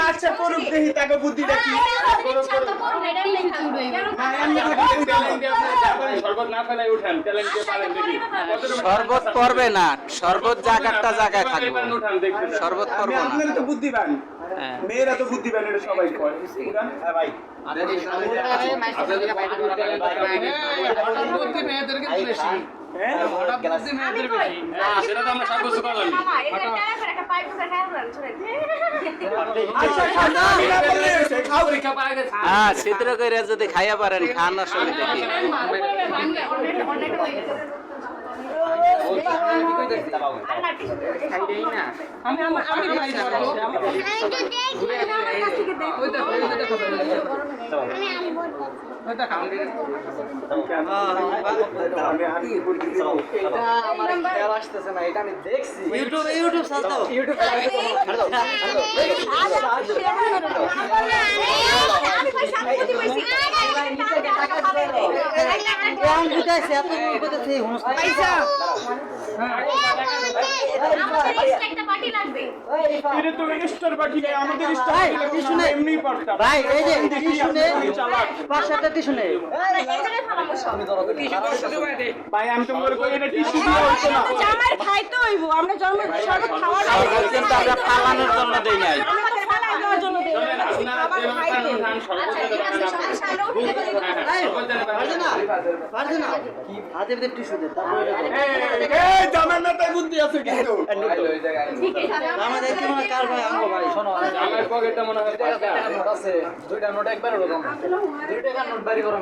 আচ্ছা করুক দেখি তাকে বুদ্ধিটা কি শরবত করবে না, শরবত জায়গাটা জায়গায় থাকবে, শরবত করবে না। আপনারা তো বুদ্ধিমান, মেয়েরা তো বুদ্ধিমান, এটা সবাই কয় ভাই। হ্যাঁ ছিদ্র করে যদি খাইয়া পারেন খান, অসুবিধা কি? ফালানোর জন্য দেই নাই। বুদ্ধি আছে কিন্তু দুইটা নোট একবার 2 টাকার নোট বাড়ি করো।